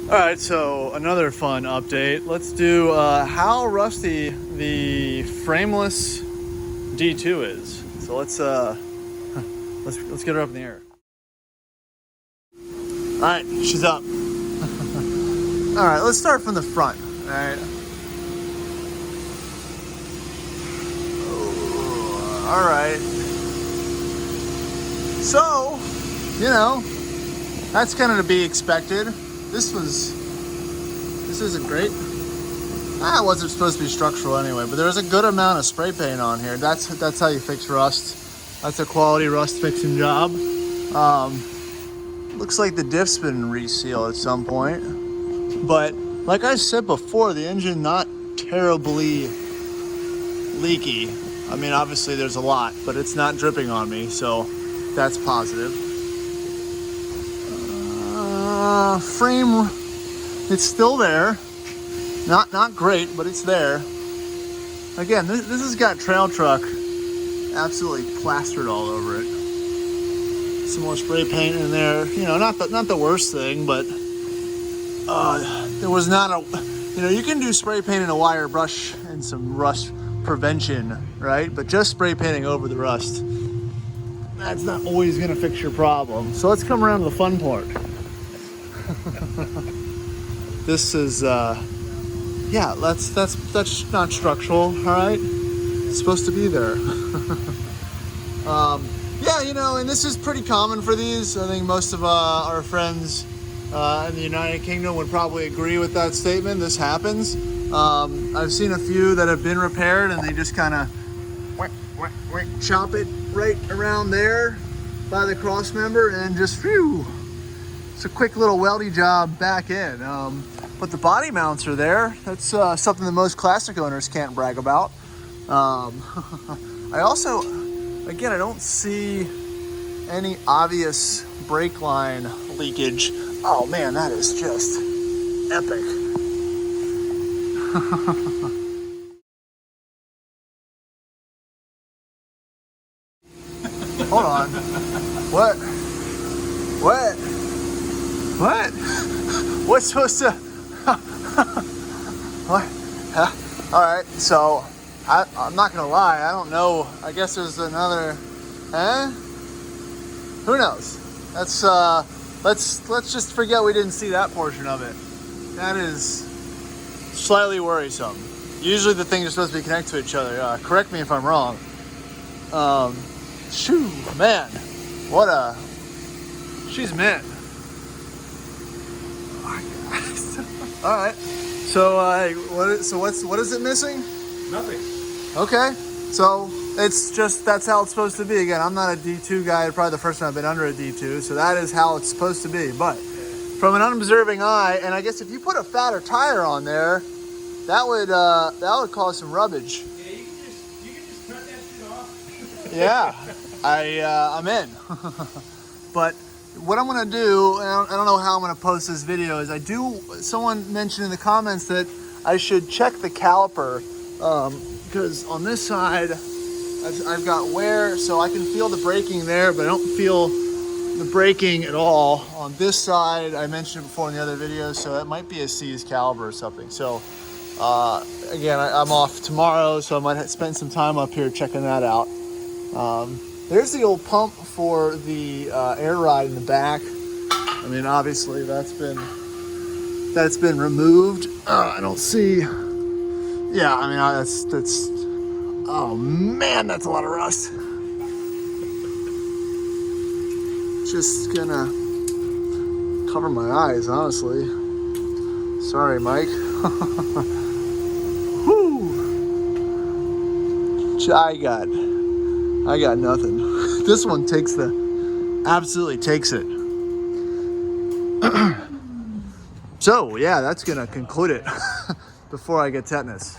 All right, so another fun update. Let's do how rusty the frameless D2 is. So let's get her up in the air. All right, she's up. All right, let's start from the front. All right. All right. So, you know, that's kind of to be expected. This isn't great. It wasn't supposed to be structural anyway, but there was a good amount of spray paint on here. That's how you fix rust. That's a quality rust fixing job. Looks like the diff's been resealed at some point. But like I said before, the engine not terribly leaky. I mean, obviously there's a lot, but it's not dripping on me, so that's positive. Frame, it's still there. Not great, but it's there. Again, this has got trail truck absolutely plastered all over it. Some more spray paint in there. You know, not the worst thing, but there was not a, you know, you can do spray paint in a wire brush and some rust prevention, right? But just spray painting over the rust, that's not always gonna fix your problem. So let's come around to the fun part. This is, yeah, that's not structural, all right? It's supposed to be there. Yeah, you know, and this is pretty common for these. I think most of our friends in the United Kingdom would probably agree with that statement. This happens. I've seen a few that have been repaired and they just kind of chop it right around there by the cross member and just, phew, it's a quick little weldy job back in. But the body mounts are there. That's something that most classic owners can't brag about. I also, again, I don't see any obvious brake line leakage. Oh man, that is just epic. Hold on. What? What's supposed to... What? Huh? All right, so I'm not gonna lie, I don't know. I guess there's another, who knows? Let's just forget we didn't see that portion of it. That is slightly worrisome. Usually the things are supposed to be connected to each other. Correct me if I'm wrong. Shoo, man, she's mint. All right. So what is it missing? Nothing. Okay. So it's just, that's how it's supposed to be. Again, I'm not a D2 guy. Probably the first time I've been under a D2. So that is how it's supposed to be. But from an unobserving eye, and I guess if you put a fatter tire on there, that would cause some rubbish. Yeah, you can just cut that shit off. Yeah, I'm in. But what I'm gonna do, and I don't know how I'm gonna post this video, is someone mentioned in the comments that I should check the caliper, because on this side, I've got wear, so I can feel the braking there, but I don't feel the braking at all. On this side, I mentioned it before in the other videos, so it might be a seized caliper or something. So again, I'm off tomorrow, so I might spend some time up here checking that out. There's the old pump for the air ride in the back. I mean, obviously that's been removed. I don't see. Yeah, I mean that's. Oh man, that's a lot of rust. Just gonna cover my eyes, honestly. Sorry, Mike. Whew. I got nothing. This one absolutely takes it. So yeah, that's gonna conclude it before I get tetanus.